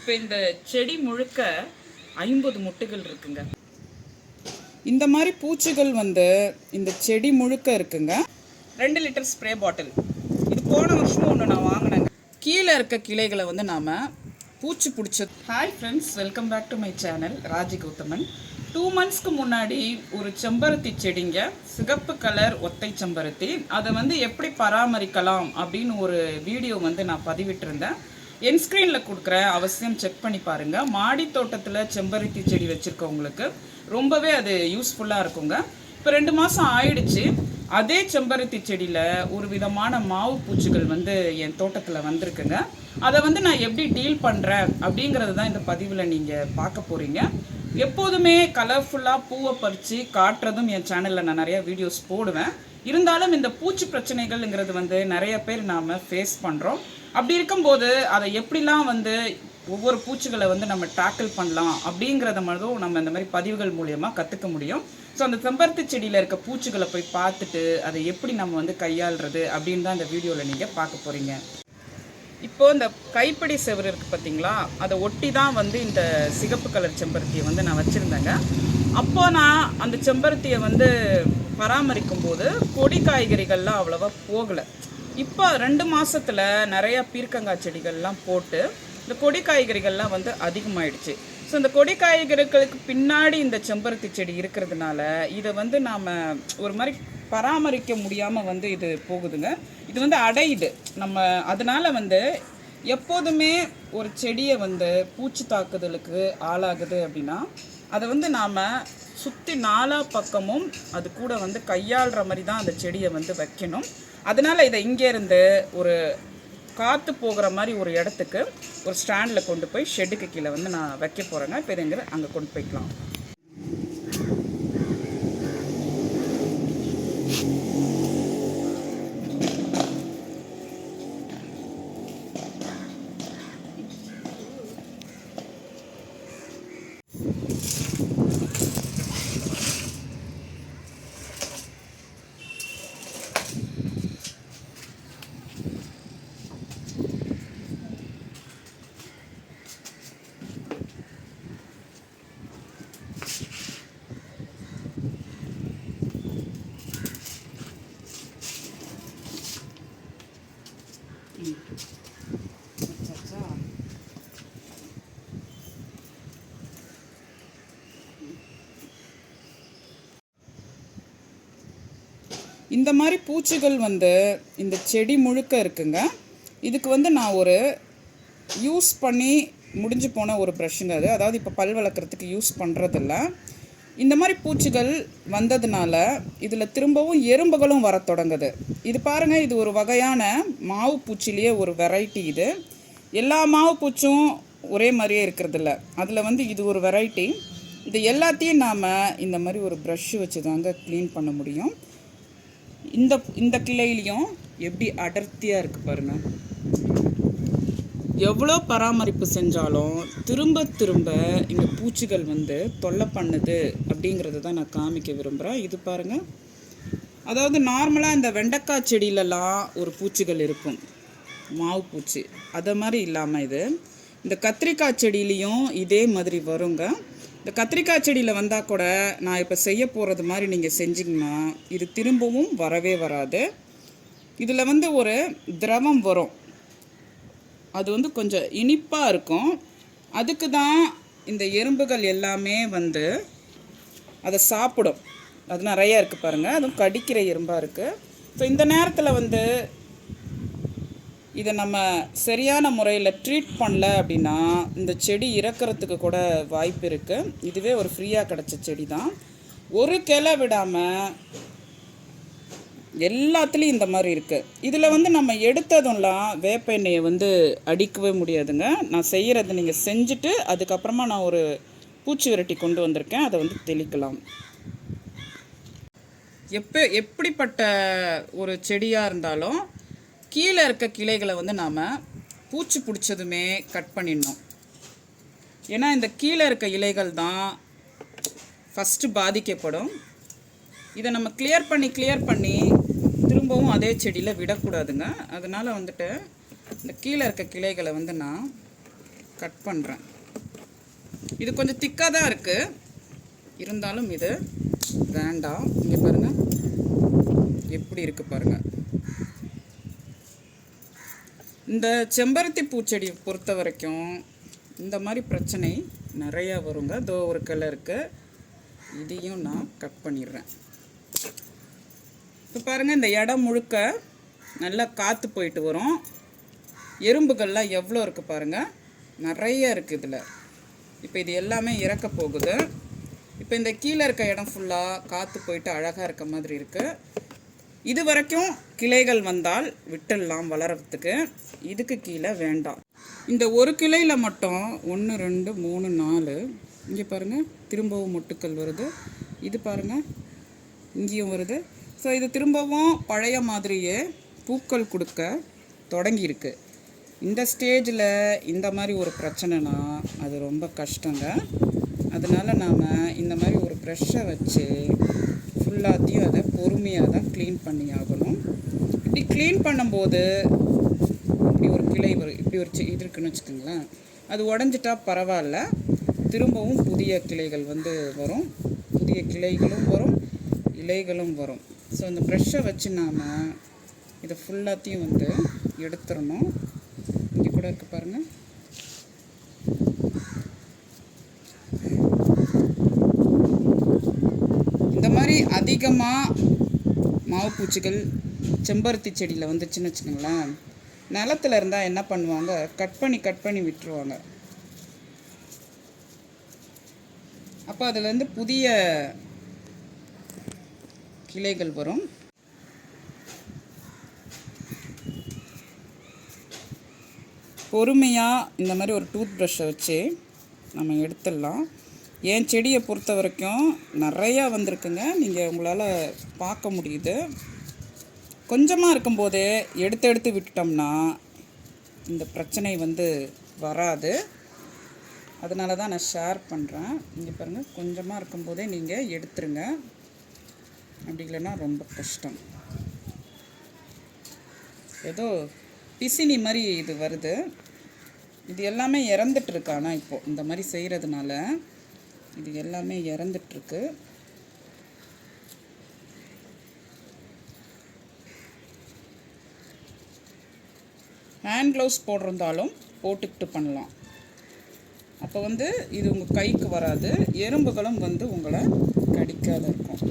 இப்போ இந்த செடி முழுக்க 50 மொட்டுகள் இருக்குங்க. இந்த மாதிரி பூச்சிகள் இந்த செடி முழுக்க இருக்குங்க. 2 லிட்டர் ஸ்ப்ரே பாட்டில். இது போன வருஷமும் ஒன்று நான் வாங்கினேங்க. கீழே இருக்க கிளைகளை நாம் பூச்சி பிடிச்சது. Hi friends, welcome back to my channel Raji Gauthaman. 2 மந்த்ஸ்க்கு முன்னாடி ஒரு செம்பருத்தி செடிங்க, சிகப்பு கலர் ஒத்தை செம்பருத்தி, அதை எப்படி பராமரிக்கலாம் அப்படின்னு ஒரு வீடியோ நான் பதிவிட்டிருந்தேன். என் ஸ்க்ரீனில் கொடுக்குறேன், அவசியம் செக் பண்ணி பாருங்கள். மாடி தோட்டத்தில் செம்பருத்தி செடி வச்சுருக்கவங்களுக்கு ரொம்பவே அது யூஸ்ஃபுல்லாக இருக்குங்க. இப்போ 2 மாதம் ஆயிடுச்சு. அதே செம்பருத்தி செடியில் ஒரு விதமான மாவு பூச்சிகள் என் தோட்டத்தில் வந்திருக்குங்க. அதை நான் எப்படி டீல் பண்ணுறேன் அப்படிங்கிறது தான் இந்த பதிவில் நீங்கள் பார்க்க போகிறீங்க. எப்போதுமே கலர்ஃபுல்லாக பூவை பறித்து காட்டுறதும் என் சேனலில் நான் நிறையா வீடியோஸ் போடுவேன். இருந்தாலும் இந்த பூச்சி பிரச்சனைகள்ங்கிறது நிறைய பேர் நாம் ஃபேஸ் பண்ணுறோம். அப்படி இருக்கும்போது அதை எப்படிலாம் ஒவ்வொரு பூச்சிகளை நம்ம டேக்கிள் பண்ணலாம் அப்படிங்கிறத மட்டும் நம்ம இந்த மாதிரி பதிவுகள் மூலியமாக கற்றுக்க முடியும். ஸோ அந்த செம்பருத்தி செடியில் இருக்க பூச்சிகளை போய் பார்த்துட்டு அதை எப்படி நம்ம கையாளுறது அப்படின்னு தான் இந்த வீடியோவில் நீங்கள் பார்க்க போகிறீங்க. இப்போது இந்த கைப்பிடி செவரு இருக்குது பார்த்தீங்களா, அதை ஒட்டி தான் இந்த சிகப்பு கலர் செம்பருத்தியை நான் வச்சுருந்தேங்க. அப்போ நான் அந்த செம்பருத்தியை பராமரிக்கும் போது கொடி காய்கறிகள்லாம் அவ்வளோவா போகலை. இப்போ 2 மாதத்தில் நிறையா பீர்க்கங்காய் செடிகள்லாம் போட்டு இந்த கொடி காய்கறிகள்லாம் அதிகமாகிடுச்சு. ஸோ இந்த கொடி காய்கறிகளுக்கு பின்னாடி இந்த செம்பருத்தி செடி இருக்கிறதுனால இதை நாம் ஒரு மாதிரி பராமரிக்க முடியாமல் இது போகுதுங்க. இது அடையுது நம்ம. அதனால் எப்போதுமே ஒரு செடியை பூச்சி தாக்குதலுக்கு ஆளாகுது அப்படின்னா அதை நாம் சுற்றி 4 பக்கமும் அது கூட கையாளுற மாதிரி தான் அந்த செடியை வைக்கணும். அதனால் இதை இங்கேருந்து ஒரு காற்று போகிற மாதிரி ஒரு இடத்துக்கு ஒரு ஸ்டாண்டில் கொண்டு போய் ஷெட்டுக்கு கீழே நான் வைக்க போகிறேங்க. இப்போ இதை அங்கே கொண்டு போய்க்கலாம். இந்த மாதிரி பூச்சிகள் இந்த செடி முழுக்க இருக்குங்க. இதுக்கு நான் ஒரு யூஸ் பண்ணி முடிஞ்சு போன ஒரு ப்ரஷ்ஷுங்க அது. அதாவது இப்போ பல் வளர்க்குறதுக்கு யூஸ் பண்ணுறதில்ல. இந்த மாதிரி பூச்சிகள் வந்ததுனால இதில் திரும்பவும் எறும்புகளும் வர தொடங்குது. இது பாருங்கள், இது ஒரு வகையான மாவு பூச்சிலேயே ஒரு வெரைட்டி. இது எல்லா மாவு பூச்சும் ஒரே மாதிரியே இருக்கிறதில்ல. அதில் இது ஒரு வெரைட்டி. இது எல்லாத்தையும் நாம் இந்த மாதிரி ஒரு ப்ரஷ்ஷு வச்சு தாங்க க்ளீன் பண்ண முடியும். இந்த கிளையிலையும் எப்படி அடர்த்தியாக இருக்குது பாருங்கள். எவ்வளோ பராமரிப்பு செஞ்சாலும் திரும்ப திரும்ப இந்த பூச்சிகள் தொல்லை பண்ணுது அப்படிங்கிறத தான் நான் காமிக்க விரும்புகிறேன். இது பாருங்கள், அதாவது நார்மலாக இந்த வெண்டைக்காய் செடியிலலாம் ஒரு பூச்சிகள் இருக்கும், மாவு பூச்சி. அதை மாதிரி இல்லாமல் இந்த கத்திரிக்காய் செடியிலையும் இதே மாதிரி வருங்க. இந்த கத்திரிக்காய் செடியில் வந்தால் கூட நான் இப்போ செய்ய போகிறது மாதிரி நீங்கள் செஞ்சிங்கன்னா இது திரும்பவும் வரவே வராது. இதில் ஒரு திரவம் வரும், அது கொஞ்சம் இனிப்பாக இருக்கும். அதுக்கு தான் இந்த எறும்புகள் எல்லாமே அதை சாப்பிடும். அது நிறையா இருக்குது பாருங்கள், அதுவும் கடிக்கிற எறும்பாக இருக்குது. ஸோ இந்த நேரத்தில் இதை நம்ம சரியான முறையில் ட்ரீட் பண்ணல அப்படின்னா இந்த செடி இறக்கிறதுக்கு கூட வாய்ப்பு இருக்குது. இதுவே ஒரு ஃப்ரீயாக கிடச்ச செடி தான். ஒரு கிளை விடாமல் எல்லாத்துலேயும் இந்த மாதிரி இருக்குது. இதில் நம்ம எடுத்ததும்லாம் வேப்ப எண்ணெயை அடிக்கவே முடியாதுங்க. நான் செய்கிறது நீங்கள் செஞ்சுட்டு அதுக்கப்புறமா நான் ஒரு பூச்சி விரட்டி கொண்டு வந்திருக்கேன், அதை தெளிக்கலாம். எப்படிப்பட்ட ஒரு செடியாக இருந்தாலும் கீழே இருக்க கிளைகளை நாம் பூச்சி பிடிச்சதுமே கட் பண்ணிடணும். ஏன்னா இந்த கீழே இருக்க இலைகள் தான் ஃபஸ்ட்டு பாதிக்கப்படும். இதை நம்ம கிளியர் பண்ணி திரும்பவும் அதே செடியில் விடக்கூடாதுங்க. அதனால் இந்த கீழே இருக்க கிளைகளை நான் கட் பண்ணுறேன். இது கொஞ்சம் திக்காக தான் இருக்குது, இருந்தாலும் இது வேண்டாம். இங்கே பாருங்கள் எப்படி இருக்குது பாருங்கள். இந்த செம்பருத்தி பூச்செடியை பொறுத்த வரைக்கும் இந்த மாதிரி பிரச்சனை நிறையா வருங்க. இதோ ஒரு கிளை இருக்குது, இதையும் நான் கட் பண்ணிடுறேன். இப்போ பாருங்கள், இந்த இடம் முழுக்க நல்லா காற்று போயிட்டு வரும். எறும்புகள்லாம் எவ்வளோ இருக்குது பாருங்கள், நிறைய இருக்குது இதில். இப்போ இது எல்லாமே இறக்க போகுது. இப்போ இந்த கீழே இருக்க இடம் ஃபுல்லாக காற்று போயிட்டு அழகாக இருக்க மாதிரி இருக்குது. இது வரைக்கும் கிளைகள் வந்தால் விட்டுடலாம் வளர்கிறதுக்கு, இதுக்கு கீழே வேண்டாம். இந்த ஒரு கிளையில் மட்டும் 1 2 3 4 இங்கே பாருங்கள் திரும்பவும் மொட்டுக்கள் வருது. இது பாருங்கள் இங்கேயும் வருது. ஸோ இது திரும்பவும் பழைய மாதிரியே பூக்கள் கொடுக்க தொடங்கியிருக்கு. இந்த ஸ்டேஜில் இந்த மாதிரி ஒரு பிரச்சனைனா அது ரொம்ப கஷ்டங்க. அதனால் நாம் இந்த மாதிரி ஒரு ப்ரெஷ்ஷை வச்சு ஃபுல்லாத்தையும் அதை பொறுமையாக தான் க்ளீன் பண்ணி ஆகணும். இப்படி க்ளீன் பண்ணும்போது இப்படி ஒரு கிளை வரும், இப்படி ஒரு இது இருக்குன்னு வச்சுக்கோங்களேன், அது உடஞ்சிட்டா பரவாயில்ல, திரும்பவும் புதிய கிளைகள் வந்து வரும், புதிய கிளைகளும் வரும், இலைகளும் வரும். ஸோ இந்த ப்ரெஷ்ஷை வச்சு நாம் இதை ஃபுல்லாத்தையும் வந்து எடுத்துடணும். இங்கே கூட இருக்குது பாருங்கள். இந்த மாதிரி அதிகமாக மாவு பூச்சிகள் செம்பருத்தி செடியில் வந்துச்சுன்னு வச்சுக்கோங்களேன், நிலத்தில் இருந்தால் என்ன பண்ணுவாங்க, கட் பண்ணி விட்டுருவாங்க. அப்போ அதுலேருந்து புதிய கிளைகள் வரும். பொறுமையாக இந்த மாதிரி ஒரு டூத் ப்ரஷ்ஷை வச்சு நம்ம எடுத்துடலாம். என் செடியை பொறுத்த வரைக்கும் நிறையா வந்திருக்குங்க, நீங்கள் உங்களால் பார்க்க முடியுது. கொஞ்சமாக இருக்கும்போதே எடுத்து விட்டுட்டோம்னா இந்த பிரச்சனை வந்து வராது. அதனால தான் நான் ஷேர் பண்ணுறேன். இங்கே பாருங்கள், கொஞ்சமாக இருக்கும்போதே நீங்கள் எடுத்துருங்க, அப்படி இல்லைன்னா ரொம்ப கஷ்டம். ஏதோ பிசினி மாதிரி இது வருது. இது எல்லாமே இறந்துட்டுருக்கு. ஆனால் இப்போது இந்த மாதிரி செய்கிறதுனால இது எல்லாமே இறந்துட்டுருக்கு. ஹேண்ட் க்ளவுஸ் போட்டிருந்தாலும் போட்டுக்கிட்டு பண்ணலாம். அப்போ வந்து இது உங்கள் கைக்கு வராது, எறும்புகளும் வந்து உங்களை கடிக்காத இருக்கும்.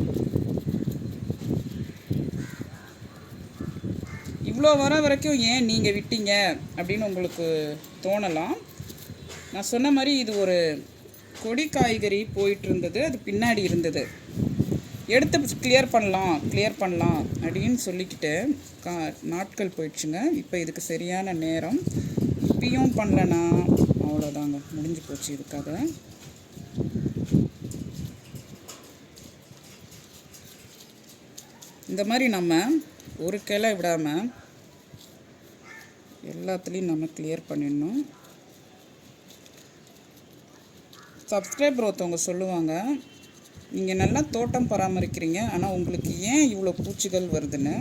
இவ்வளோ வர வரைக்கும் ஏன் நீங்கள் விட்டீங்க அப்படின்னு உங்களுக்கு தோணலாம். நான் சொன்ன மாதிரி இது ஒரு கொடி காய்கறி போயிட்டு இருந்தது, அது பின்னாடி இருந்தது, எடுத்து கிளியர் பண்ணலாம் அப்படின்னு சொல்லிக்கிட்டு நாட்கள் போயிடுச்சுங்க. இப்போ இதுக்கு சரியான நேரம். இப்பயும் பண்ணலன்னா அவ்வளோதாங்க, முடிஞ்சு போச்சு இதுக்காக. இந்த மாதிரி நம்ம ஒரு கிளை விடாமல் எல்லாத்துலேயும் நம்ம கிளியர் பண்ணிடணும். சப்ஸ்கிரைபர் ஒருத்தவங்க சொல்லுவாங்க, நீங்கள் நல்லா தோட்டம் பராமரிக்கிறீங்க, ஆனால் உங்களுக்கு ஏன் இவ்வளோ பூச்சிகள் வருதுன்னு.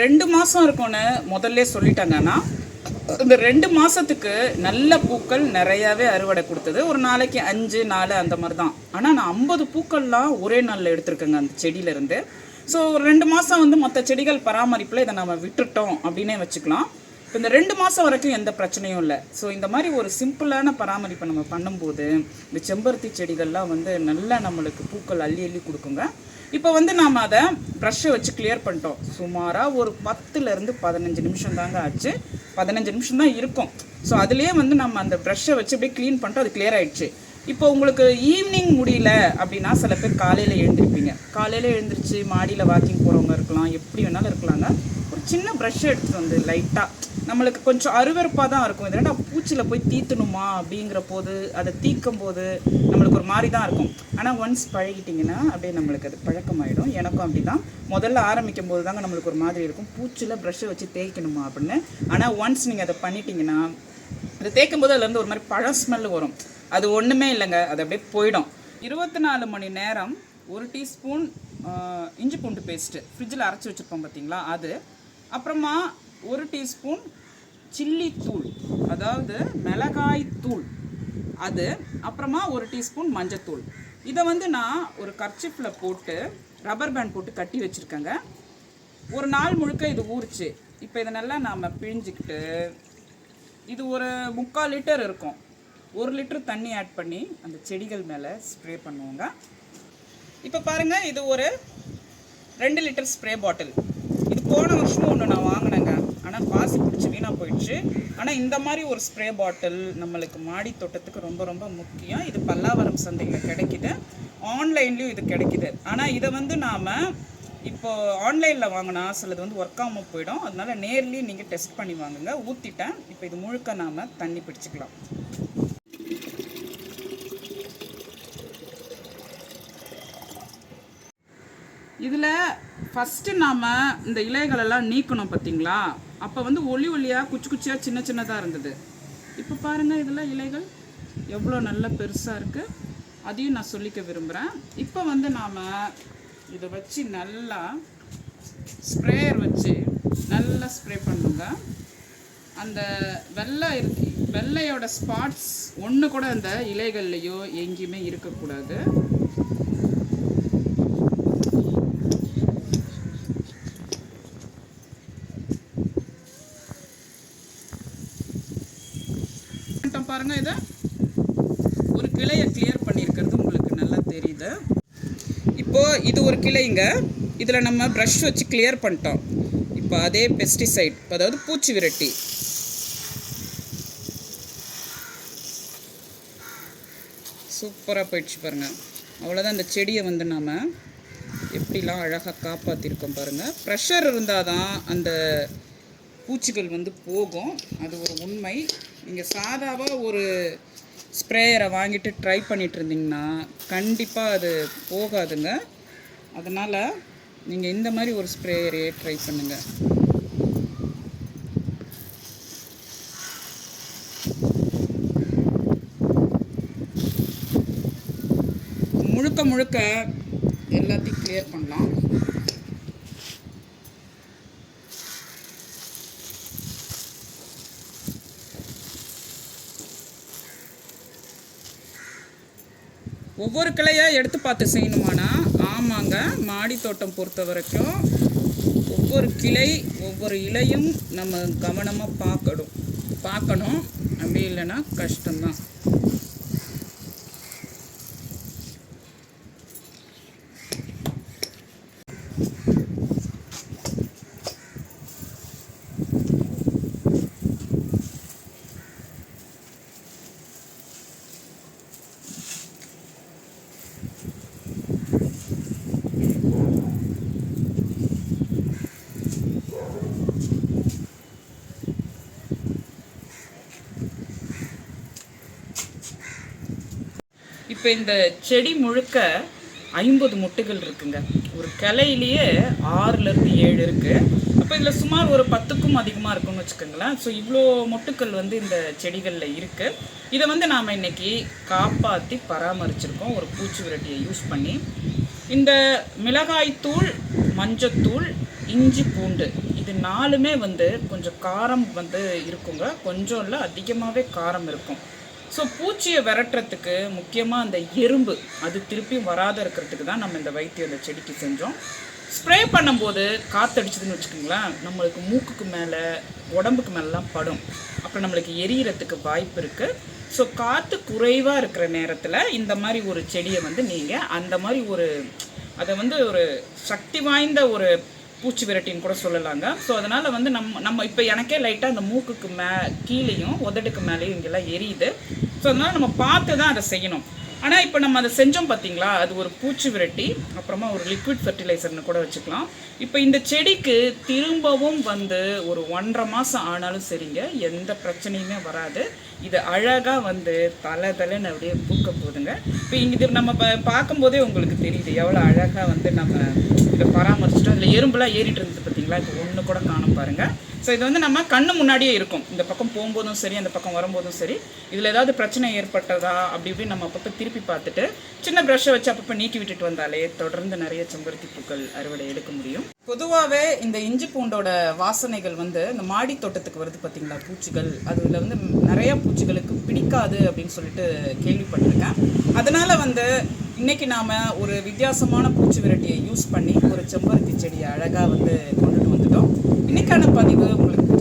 ரெண்டு மாதம் இருக்கும்னு முதல்ல சொல்லிட்டாங்கன்னா இந்த 2 மாதத்துக்கு நல்ல பூக்கள் நிறையாவே அறுவடை கொடுத்தது. ஒரு நாளைக்கு 5 4 அந்த மாதிரி தான். ஆனால் நான் 50 பூக்கள்லாம் ஒரே நாளில் எடுத்திருக்கேங்க அந்த செடியிலேருந்து. ஸோ ஒரு 2 மாதம் வந்து மற்ற செடிகள் பராமரிப்பில் இதை நம்ம விட்டுட்டோம் அப்படின்னே வச்சுக்கலாம். இப்போ இந்த 2 மாதம் வரைக்கும் எந்த பிரச்சனையும் இல்லை. ஸோ இந்த மாதிரி ஒரு சிம்பிளான பராமரிப்பை நம்ம பண்ணும்போது இந்த செம்பருத்தி செடிகள்லாம் வந்து நல்லா நம்மளுக்கு பூக்கள் அள்ளி அள்ளி கொடுக்குங்க. இப்போ வந்து நாம் அதை ப்ரஷ்ஷை வச்சு கிளியர் பண்ணிட்டோம். சுமாராக ஒரு 10லேருந்து 15 நிமிஷம் தாங்க ஆச்சு. 15 நிமிஷம் தான் இருக்கும். ஸோ அதுலேயே வந்து நம்ம அந்த ப்ரஷ்ஷை வச்சு அப்படியே க்ளீன் பண்ணிட்டோம். அது கிளியர் ஆகிடுச்சு. இப்போ உங்களுக்கு ஈவினிங் முடியல அப்படின்னா சில பேர் காலையில் எழுந்திருப்பீங்க. காலையில் எழுந்திரிச்சு மாடியில் வாக்கிங் போகிறவங்க இருக்கலாம், எப்படி வேணாலும் இருக்கலாங்க. ஒரு சின்ன ப்ரஷ்ஷை எடுத்துகிட்டு வந்து லைட்டாக நம்மளுக்கு கொஞ்சம் அருவருப்பாக தான் இருக்கும். இதனா பூச்சியில் போய் தீத்தணுமா அப்படிங்கிற போது அதை தீக்கும் போது நம்மளுக்கு ஒரு மாதிரி தான் இருக்கும். ஆனால் ஒன்ஸ் பழகிட்டிங்கன்னா அப்படியே நம்மளுக்கு அது பழக்கமாயிடும். எனக்கும் அப்படி தான் முதல்ல ஆரம்பிக்கும் போது தாங்க நம்மளுக்கு ஒரு மாதிரி இருக்கும், பூச்சியில் ப்ரஷ்ஷை வச்சு தேய்க்கணுமா அப்படின்னு. ஆனால் ஒன்ஸ் நீங்கள் அதை பண்ணிட்டீங்கன்னா அதை தேய்க்கும் போது அதுலேருந்து ஒரு மாதிரி பழம் ஸ்மெல் வரும். அது ஒன்றுமே இல்லைங்க, அது அப்படியே போயிடும். 24 மணி நேரம் 1 டீஸ்பூன் இஞ்சி பூண்டு பேஸ்ட்டு ஃப்ரிட்ஜில் அரைச்சி வச்சுருப்போம் பார்த்தீங்களா, அது. அப்புறமா 1 டீஸ்பூன் சில்லி தூள், அதாவது மிளகாய் தூள் அது. அப்புறமா 1 டீஸ்பூன் மஞ்சத்தூள். இதை வந்து நான் ஒரு கர்ச்சிஃபில் போட்டு ரப்பர் பேண்ட் போட்டு கட்டி வச்சுருக்கேங்க. ஒரு நாள் முழுக்க இது ஊறிச்சு. இப்போ இதை நல்லா நாம் பிழிஞ்சிக்கிட்டு இது ஒரு 3/4 லிட்டர் இருக்கும். 1 லிட்டர் தண்ணி ஆட் பண்ணி அந்த செடிகள் மேலே ஸ்ப்ரே பண்ணுவோங்க. இப்போ பாருங்கள், இது ஒரு 2 லிட்டர் ஸ்ப்ரே பாட்டில். இது போன வருஷமும் ஒன்று நான் வாங்கினேங்க, ஆனால் பாசி பிடிச்சி வீணாக போயிடுச்சு. ஆனால் இந்த மாதிரி ஒரு ஸ்ப்ரே பாட்டில் நம்மளுக்கு மாடி தோட்டத்துக்கு ரொம்ப ரொம்ப முக்கியம். இது பல்லாவரம் சந்தையில் கிடைக்கிது, ஆன்லைன்லேயும் இது கிடைக்கிது. ஆனால் இதை வந்து நாம் இப்போது ஆன்லைனில் வாங்கினா சிலது வந்து ஒர்க் ஆகாமல் போயிடும். அதனால் நேர்லேயும் நீங்கள் டெஸ்ட் பண்ணி வாங்குங்க. ஊற்றிட்டேன். இப்போ இது முழுக்க நாம் தண்ணி பிடிச்சிக்கலாம். இதில் ஃபஸ்ட்டு நாம் இந்த இலைகளெல்லாம் நீக்கணும் பார்த்தீங்களா. அப்போ வந்து ஒளி ஒளியாக குச்சி குச்சியாக சின்ன சின்னதாக இருந்தது. இப்போ பாருங்கள், இதில் இலைகள் எவ்வளோ நல்லா பெருசாக இருக்குது. அதையும் நான் சொல்லிக்க விரும்புகிறேன். இப்போ வந்து நாம் இதை வச்சு நல்லா ஸ்ப்ரேயர் வச்சு நல்லா ஸ்ப்ரே பண்ணுங்க. அந்த வெள்ளையோட ஸ்பாட்ஸ் ஒன்று கூட அந்த இலைகள்லையோ எங்கேயுமே இருக்கக்கூடாது. பாருங்க, இதை ஒரு கிளையை கிளியர் பண்ணியிருக்கிறது உங்களுக்கு நல்லா தெரியுது. இப்போது இது ஒரு கிளைங்க, இதில் நம்ம ப்ரஷ் வச்சு கிளியர் பண்ணிட்டோம். இப்போ அதே பெஸ்டிசைட், அதாவது பூச்சி விரட்டி, சூப்பராக போயிடுச்சு பாருங்கள். அவ்வளோதான். இந்த செடியை வந்து நாம் எப்படிலாம் அழகாக காப்பாற்றிருக்கோம் பாருங்கள். ப்ரெஷர் இருந்தால் தான் அந்த பூச்சிகள் வந்து போகும், அது ஒரு உண்மை. நீங்கள் சாதாவாக ஒரு ஸ்ப்ரேயரை வாங்கிட்டு ட்ரை பண்ணிகிட்டு இருந்தீங்கன்னா கண்டிப்பாக அது போகாதுங்க. அதனால் நீங்கள் இந்த மாதிரி ஒரு ஸ்ப்ரேயரையே ட்ரை பண்ணுங்கள். முழுக்க முழுக்க எல்லாத்தையும் கிளியர் பண்ணலாம். ஒவ்வொரு கிளையாக எடுத்து பார்த்து செய்யணுமானா, ஆமாங்க, மாடி தோட்டம் பொறுத்த வரைக்கும் ஒவ்வொரு கிளை ஒவ்வொரு இலையும் நம்ம கவனமாக பார்க்கணும். அப்படி இல்லைன்னா கஷ்டம்தான். இப்போ இந்த செடி முழுக்க 50 மொட்டுகள் இருக்குங்க. ஒரு கிளையிலேயே 6லேருந்து 7 இருக்குது. அப்போ இதில் சுமார் ஒரு 10க்கும் அதிகமாக இருக்குன்னு வச்சுக்கோங்களேன். ஸோ இவ்வளோ மொட்டுக்கள் வந்து இந்த செடிகளில் இருக்குது. இதை வந்து நாம் இன்றைக்கி காப்பாற்றி பராமரிச்சிருக்கோம் ஒரு பூச்சி விரட்டியை யூஸ் பண்ணி. இந்த மிளகாய்த்தூள், மஞ்சத்தூள், இஞ்சி பூண்டு இது 4மே வந்து கொஞ்சம் காரம் வந்து இருக்குங்க, கொஞ்சம் இல்லை அதிகமாகவே காரம் இருக்கும். ஸோ பூச்சியை விரட்டுறதுக்கு முக்கியமாக அந்த எறும்பு அது திருப்பி வராத இருக்கிறதுக்கு தான் நம்ம இந்த வைத்தியம் இந்த செடிக்கு செஞ்சோம். ஸ்ப்ரே பண்ணும்போது காற்றடிச்சதுன்னு வச்சுக்கோங்களேன், நம்மளுக்கு மூக்குக்கு மேலே உடம்புக்கு மேலெலாம் படும், அப்புறம் நம்மளுக்கு எரியறதுக்கு வாய்ப்பு இருக்குது. ஸோ காற்று குறைவாக இருக்கிற நேரத்தில் இந்த மாதிரி ஒரு செடியை வந்து நீங்கள் அந்த மாதிரி ஒரு அதை வந்து ஒரு சக்தி வாய்ந்த ஒரு பூச்சி விரட்டின்னு கூட சொல்லலாங்க. ஸோ அதனால் வந்து நம்ம இப்போ எனக்கே லைட்டாக அந்த மூக்குக்கு கீழேயும் உதட்டுக்கு மேலேயும் இங்கெல்லாம் எரியுது. ஸோ அதனால் நம்ம பார்த்து தான் அதை செய்யணும். ஆனால் இப்போ நம்ம அதை செஞ்சோம் பார்த்தீங்களா, அது ஒரு பூச்சி விரட்டி, அப்புறமா ஒரு லிக்விட் ஃபெர்டிலைசர்னு கூட வச்சுக்கலாம். இப்போ இந்த செடிக்கு திரும்பவும் வந்து ஒரு 1.5 மாதம் ஆனாலும் சரிங்க, எந்த பிரச்சனையுமே வராது. இது அழகாக வந்து தலைன்னு அப்படியே பூக்க போகுதுங்க. இப்போ இது நம்ம பார்க்கும்போதே உங்களுக்கு தெரியுது எவ்வளோ அழகாக வந்து நம்ம இதை பராமரிச்சிட்டோம். அதில் எறும்புலாம் ஏறிட்டு இருந்தது பார்த்தீங்களா, இப்போ ஒன்று கூட காணும் பாருங்கள். ஸோ இது வந்து நம்ம கண்ணு முன்னாடியே இருக்கும், இந்த பக்கம் போகும்போதும் சரி அந்த பக்கம் வரும்போதும் சரி. இதில் ஏதாவது பிரச்சனை ஏற்பட்டதா அப்படி இப்படி நம்ம அப்பப்போ திருப்பி பார்த்துட்டு சின்ன ப்ரஷ்ஷை வச்சு அப்பப்போ நீக்கி விட்டுட்டு வந்தாலே தொடர்ந்து நிறைய செம்பருத்தி பூக்கள் அறுவடை எடுக்க முடியும். பொதுவாகவே இந்த இஞ்சி பூண்டோட வாசனைகள் வந்து இந்த மாடி தோட்டத்துக்கு வருது பார்த்தீங்களா பூச்சிகள், அதில் வந்து நிறைய பூச்சிகளுக்கு பிடிக்காது அப்படின்னு சொல்லிட்டு கேள்விப்பட்டிருக்கேன். அதனால் வந்து இன்றைக்கி நாம் ஒரு வித்தியாசமான பூச்சி விரட்டியை யூஸ் பண்ணி ஒரு செம்பருத்தி செடியை அழகாக வந்து கொண்டுட்டு வந்துட்டோம். இன்றைக்கான பதிவு உங்களுக்கு